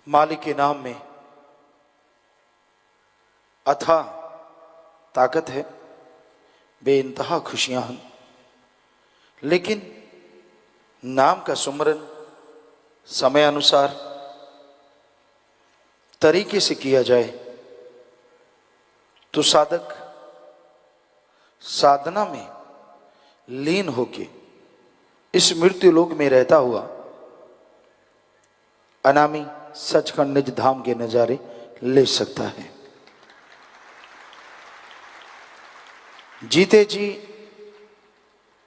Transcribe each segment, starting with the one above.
मालिक के नाम में अथाह ताकत है, बेइंतहा खुशियां हैं। लेकिन नाम का सुमरन समय अनुसार तरीके से किया जाए तो साधक साधना में लीन होके इस मृत्यु लोक में रहता हुआ अनामी सचखंड निज धाम के नजारे ले सकता है। जीते जी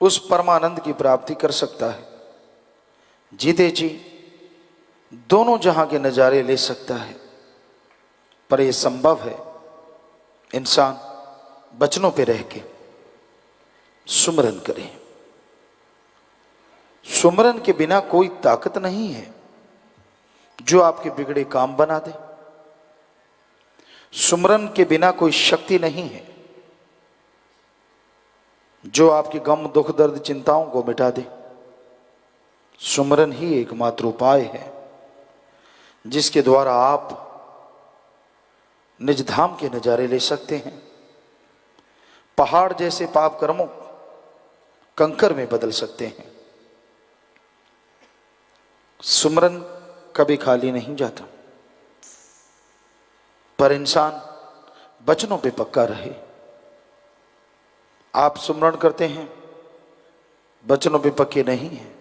उस परमानंद की प्राप्ति कर सकता है, जीते जी दोनों जहां के नजारे ले सकता है। पर यह संभव है इंसान वचनों पे रह के सुमरन करे। सुमरन के बिना कोई ताकत नहीं है जो आपके बिगड़े काम बना दे। सुमरन के बिना कोई शक्ति नहीं है जो आपके गम दुख दर्द चिंताओं को मिटा दे। सुमरन ही एकमात्र उपाय है जिसके द्वारा आप निज धाम के नजारे ले सकते हैं। पहाड़ जैसे पाप कर्मों कंकर में बदल सकते हैं। सुमरन कभी खाली नहीं जाता, पर इंसान वचनों पे पक्का रहे। आप सुमरण करते हैं, वचनों पे पक्के नहीं हैं,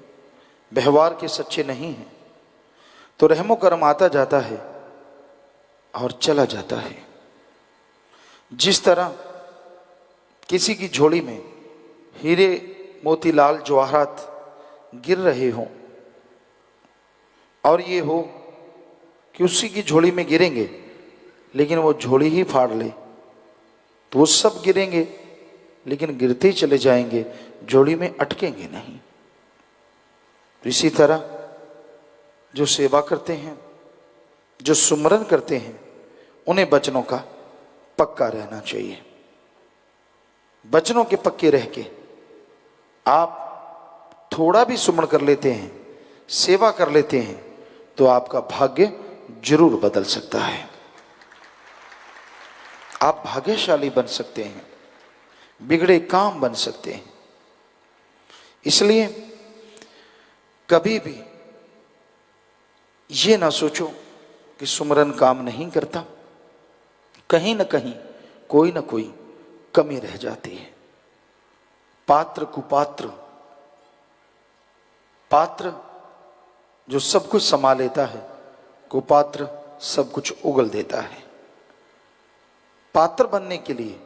व्यवहार के सच्चे नहीं हैं, तो रहमो करम आता जाता है और चला जाता है। जिस तरह किसी की झोली में हीरे मोतीलाल जवाहरात गिर रहे हों और ये हो कि उसी की झोली में गिरेंगे लेकिन वो झोली ही फाड़ ले, तो वो सब गिरेंगे लेकिन गिरते ही चले जाएंगे, झोली में अटकेंगे नहीं। तो इसी तरह जो सेवा करते हैं, जो सुमरन करते हैं, उन्हें वचनों का पक्का रहना चाहिए। वचनों के पक्के रह के आप थोड़ा भी सुमरण कर लेते हैं, सेवा कर लेते हैं, तो आपका भाग्य जरूर बदल सकता है। आप भाग्यशाली बन सकते हैं, बिगड़े काम बन सकते हैं। इसलिए कभी भी ये ना सोचो कि सुमरन काम नहीं करता। कहीं ना कहीं कोई ना कोई कमी रह जाती है। पात्र कुपात्र, पात्र जो सब कुछ समा लेता है, कुपात्र सब कुछ उगल देता है। पात्र बनने के लिए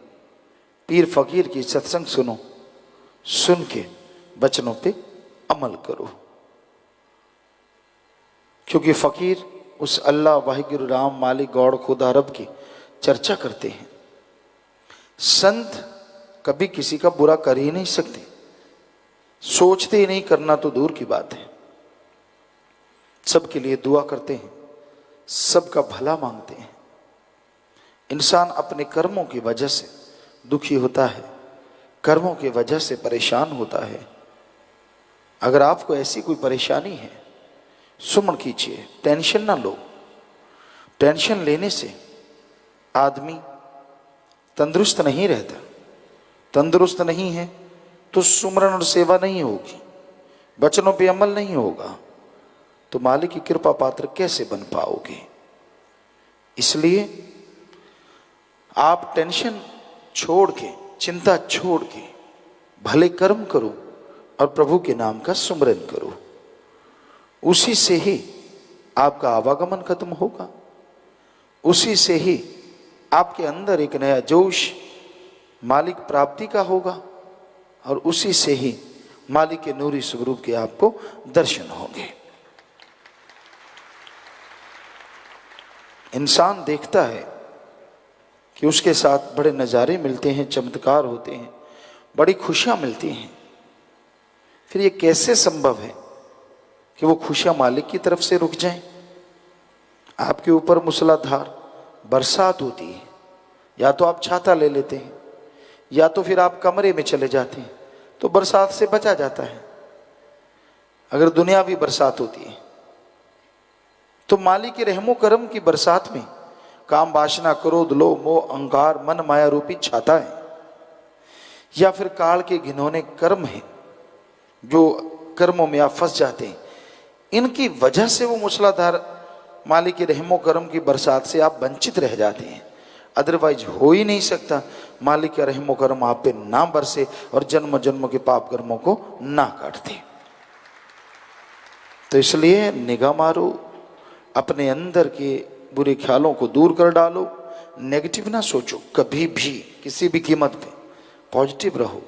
पीर फकीर की सत्संग सुनो, सुन के वचनों पे अमल करो। क्योंकि फकीर उस अल्लाह वाहिगुरु राम मालिक गौड़ खुदा रब की चर्चा करते हैं। संत कभी किसी का बुरा कर ही नहीं सकते, सोचते ही नहीं, करना तो दूर की बात है। सबके लिए दुआ करते हैं, सबका भला मांगते हैं। इंसान अपने कर्मों की वजह से दुखी होता है, कर्मों की वजह से परेशान होता है। अगर आपको ऐसी कोई परेशानी है, सुमन कीजिए, टेंशन ना लो। टेंशन लेने से आदमी तंदुरुस्त नहीं रहता। तंदुरुस्त नहीं है तो सुमरन और सेवा नहीं होगी, वचनों पे अमल नहीं होगा, तो मालिक की कृपा पात्र कैसे बन पाओगे। इसलिए आप टेंशन छोड़ के, चिंता छोड़ के भले कर्म करो और प्रभु के नाम का सुमरन करो। उसी से ही आपका आवागमन खत्म होगा, उसी से ही आपके अंदर एक नया जोश मालिक प्राप्ति का होगा और उसी से ही मालिक के नूरी स्वरूप के आपको दर्शन होंगे। इंसान देखता है कि उसके साथ बड़े नज़ारे मिलते हैं, चमत्कार होते हैं, बड़ी खुशियां मिलती हैं। फिर ये कैसे संभव है कि वो खुशियां मालिक की तरफ से रुक जाएं? आपके ऊपर मूसलाधार बरसात होती है, या तो आप छाता ले लेते हैं, या तो फिर आप कमरे में चले जाते हैं, तो बरसात से बचा जाता है। अगर दुनियावी बरसात होती है तो मालिक के रहमो करम की बरसात में काम वासना क्रोध लोभ मोह अहंकार मन माया रूपी छाता है, या फिर काल के घिनौने कर्म है जो कर्मों में आप फंस जाते हैं, इनकी वजह से वो मूसलाधार मालिक के रहमो करम की बरसात से आप वंचित रह जाते हैं। अदरवाइज हो ही नहीं सकता मालिक का रहमो करम आप पे ना बरसे और जन्म जन्म के पाप कर्मों को ना काट दे। तो इसलिए निगाह मारो, अपने अंदर के बुरे ख्यालों को दूर कर डालो, नेगेटिव ना सोचो कभी भी, किसी भी कीमत पे पॉजिटिव रहो,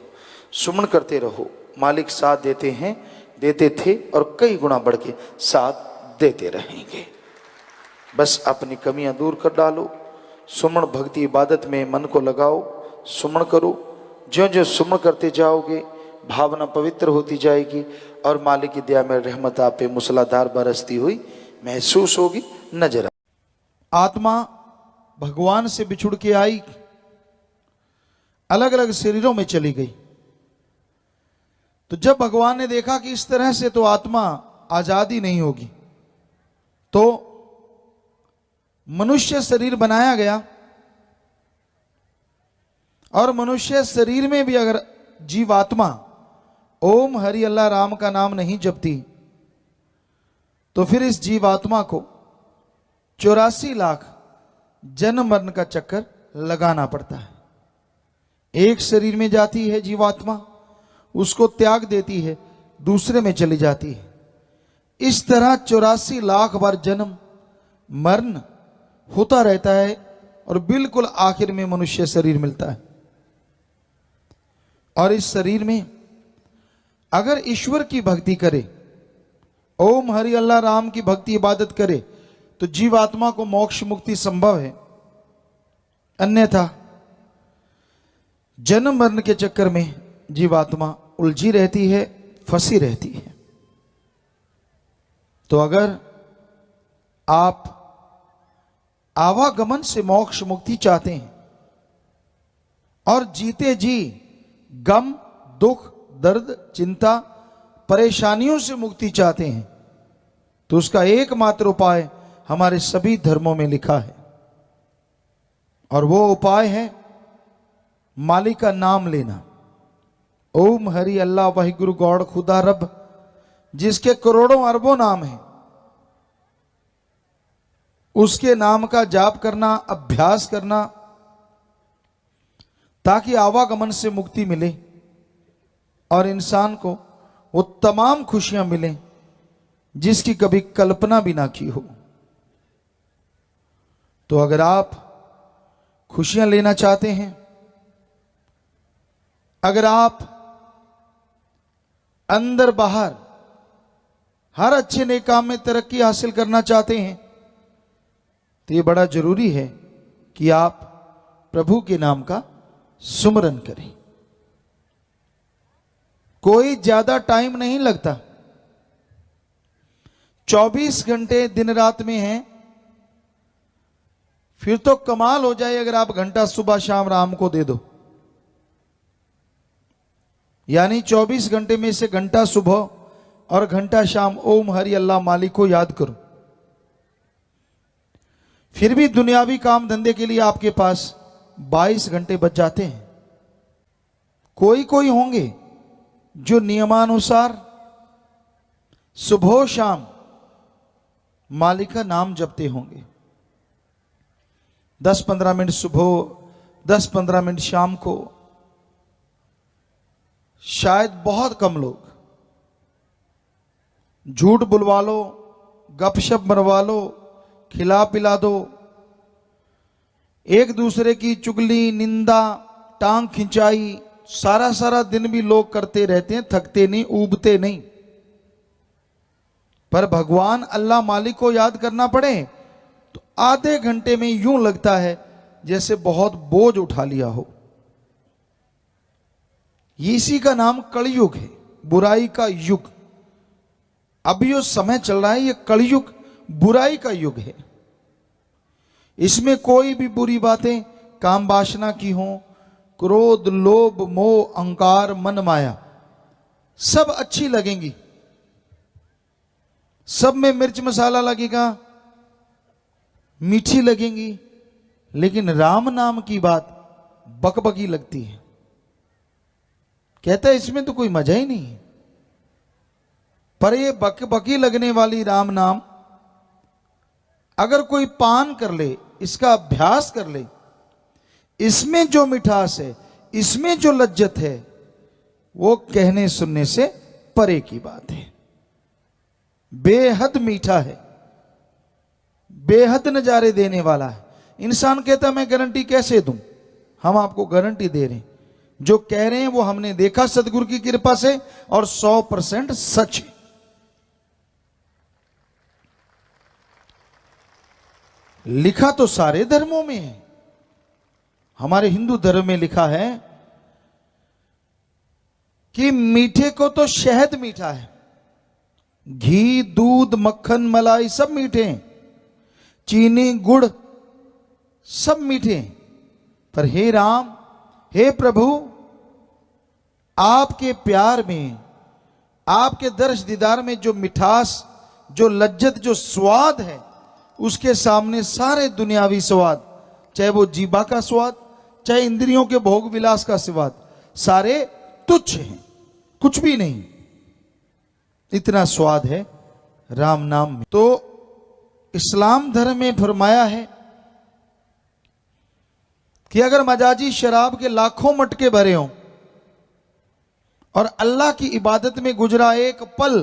सुमन करते रहो। मालिक साथ देते हैं, देते थे और कई गुना बढ़ के साथ देते रहेंगे। बस अपनी कमियां दूर कर डालो, सुमन भक्ति इबादत में मन को लगाओ, सुमन करो। ज्यों ज्यों सुमन करते जाओगे भावना पवित्र होती जाएगी और मालिक की दया में रहमत आप पे मूसलाधार बरसती हुई महसूस होगी, नजर। आत्मा भगवान से बिछुड़ के आई, अलग अलग शरीरों में चली गई। तो जब भगवान ने देखा कि इस तरह से तो आत्मा आजादी नहीं होगी, तो मनुष्य शरीर बनाया गया। और मनुष्य शरीर में भी अगर जीवात्मा ओम हरि अल्लाह राम का नाम नहीं जपती, तो फिर इस जीवात्मा को 84 लाख जन्म मरण का चक्कर लगाना पड़ता है। एक शरीर में जाती है जीवात्मा, उसको त्याग देती है, दूसरे में चली जाती है। इस तरह 84 लाख बार जन्म मरण होता रहता है और बिल्कुल आखिर में मनुष्य शरीर मिलता है। और इस शरीर में अगर ईश्वर की भक्ति करे, ओम हरि अल्लाह राम की भक्ति इबादत करे, तो जीवात्मा को मोक्ष मुक्ति संभव है। अन्यथा जन्म मरण के चक्कर में जीवात्मा उलझी रहती है, फंसी रहती है। तो अगर आप आवागमन से मोक्ष मुक्ति चाहते हैं और जीते जी गम दुख दर्द चिंता परेशानियों से मुक्ति चाहते हैं, तो उसका एकमात्र उपाय हमारे सभी धर्मों में लिखा है। और वो उपाय है मालिक का नाम लेना। ओम हरि अल्लाह वाहिगुरु गॉड खुदा रब, जिसके करोड़ों अरबों नाम हैं, उसके नाम का जाप करना, अभ्यास करना, ताकि आवागमन से मुक्ति मिले और इंसान को वो तमाम खुशियां मिलें जिसकी कभी कल्पना भी ना की हो। तो अगर आप खुशियां लेना चाहते हैं, अगर आप अंदर बाहर हर अच्छे नेक काम में तरक्की हासिल करना चाहते हैं, तो ये बड़ा जरूरी है कि आप प्रभु के नाम का सुमरन करें। कोई ज्यादा टाइम नहीं लगता, 24 घंटे दिन रात में हैं, फिर तो कमाल हो जाए अगर आप घंटा सुबह शाम राम को दे दो। यानी 24 घंटे में से घंटा सुबह और घंटा शाम ओम हरि अल्लाह मालिक को याद करो। फिर भी दुनियावी काम धंधे के लिए आपके पास 22 घंटे बच जाते हैं। कोई कोई होंगे जो नियमानुसार सुबह शाम मालिक का नाम जपते होंगे। 10-15 मिनट सुबह, 10-15 मिनट शाम को, शायद बहुत कम लोग। झूठ बुलवा लो, गपशप मरवा लो, खिला पिला दो, एक दूसरे की चुगली निंदा टांग खिंचाई सारा सारा दिन भी लोग करते रहते हैं, थकते नहीं, ऊबते नहीं। पर भगवान अल्लाह मालिक को याद करना पड़े तो आधे घंटे में यूं लगता है जैसे बहुत बोझ उठा लिया हो। इसी का नाम कलयुग है, बुराई का युग। अभी जो समय चल रहा है ये कलयुग बुराई का युग है। इसमें कोई भी बुरी बातें काम वासना की हो, क्रोध लोभ मोह अहंकार मन माया, सब अच्छी लगेंगी, सब में मिर्च मसाला लगेगा, मीठी लगेंगी, लेकिन राम नाम की बात बकबकी लगती है। कहता है इसमें तो कोई मजा ही नहीं है। पर ये बकबकी लगने वाली राम नाम अगर कोई पान कर ले, इसका अभ्यास कर ले, इसमें जो मिठास है, इसमें जो लज्जत है, वो कहने सुनने से परे की बात है। बेहद मीठा है, बेहद नजारे देने वाला है। इंसान कहता मैं गारंटी कैसे दूं? हम आपको गारंटी दे रहे हैं, जो कह रहे हैं वो हमने देखा सदगुरु की कृपा से, और 100% सच है। लिखा तो सारे धर्मों में है। हमारे हिंदू धर्म में लिखा है कि मीठे को तो शहद मीठा है, घी, दूध, मक्खन, मलाई सब मीठे हैं, चीनी, गुड़ सब मीठे हैं। पर हे राम, हे प्रभु, आपके प्यार में, आपके दर्श दीदार में जो मिठास, जो लज्जत, जो स्वाद है, उसके सामने सारे दुनियावी स्वाद, चाहे वो जीभा का स्वाद, चाहे इंद्रियों के भोग विलास का स्वाद, सारे तुच्छ हैं, कुछ भी नहीं। इतना स्वाद है राम नाम में। तो इस्लाम धर्म में फरमाया है कि अगर मजाजी शराब के लाखों मटके भरे हों और अल्लाह की इबादत में गुजरा एक पल,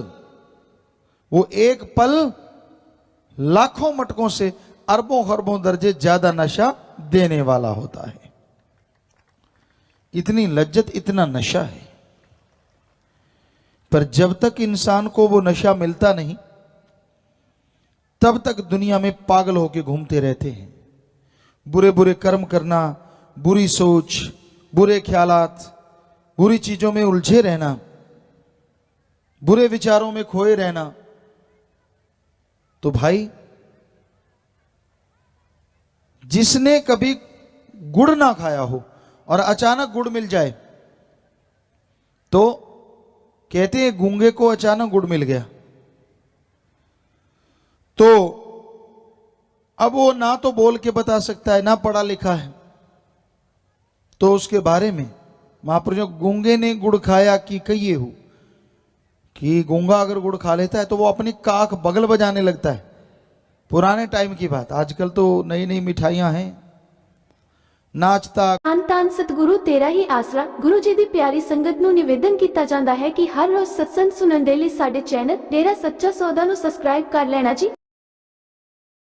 वो एक पल लाखों मटकों से अरबों खरबों दर्जे ज्यादा नशा देने वाला होता है। इतनी लज्जत, इतना नशा है। पर जब तक इंसान को वो नशा मिलता नहीं, तब तक दुनिया में पागल होकर घूमते रहते हैं। बुरे बुरे कर्म करना, बुरी सोच, बुरे ख्यालात, बुरी चीजों में उलझे रहना, बुरे विचारों में खोए रहना। तो भाई, जिसने कभी गुड़ ना खाया हो और अचानक गुड़ मिल जाए, तो कहते हैं गूंगे को अचानक गुड़ मिल गया, तो अब वो ना तो बोल के बता सकता है, ना पढ़ा लिखा है, तो उसके बारे में महापुरुषों, गूंगे ने गुड़ खाया कि कहिए हो, कि गूंगा अगर गुड़ खा लेता है तो वो अपनी काख बगल बजाने लगता है। पुराने टाइम की बात, आजकल तो नई नई मिठाइयां हैं, नाचता। ਧੰਨ ਸਤਿਗੁਰੂ ਤੇਰਾ ਹੀ ਆਸਰਾ। ਗੁਰੂ ਜੀ ਦੀ ਪਿਆਰੀ ਸੰਗਤ ਨੂੰ ਨਿਵੇਦਨ ਕੀਤਾ ਜਾਂਦਾ ਹੈ ਕਿ ਹਰ ਰੋਜ਼ ਸਤਸੰਗ ਸੁਣਨ ਦੇ ਲਈ ਸਾਡੇ ਚੈਨਲ ਡੇਰਾ ਸੱਚਾ ਸੌਦਾ ਨੂੰ ਸਬਸਕ੍ਰਾਈਬ ਕਰ ਲੈਣਾ ਜੀ।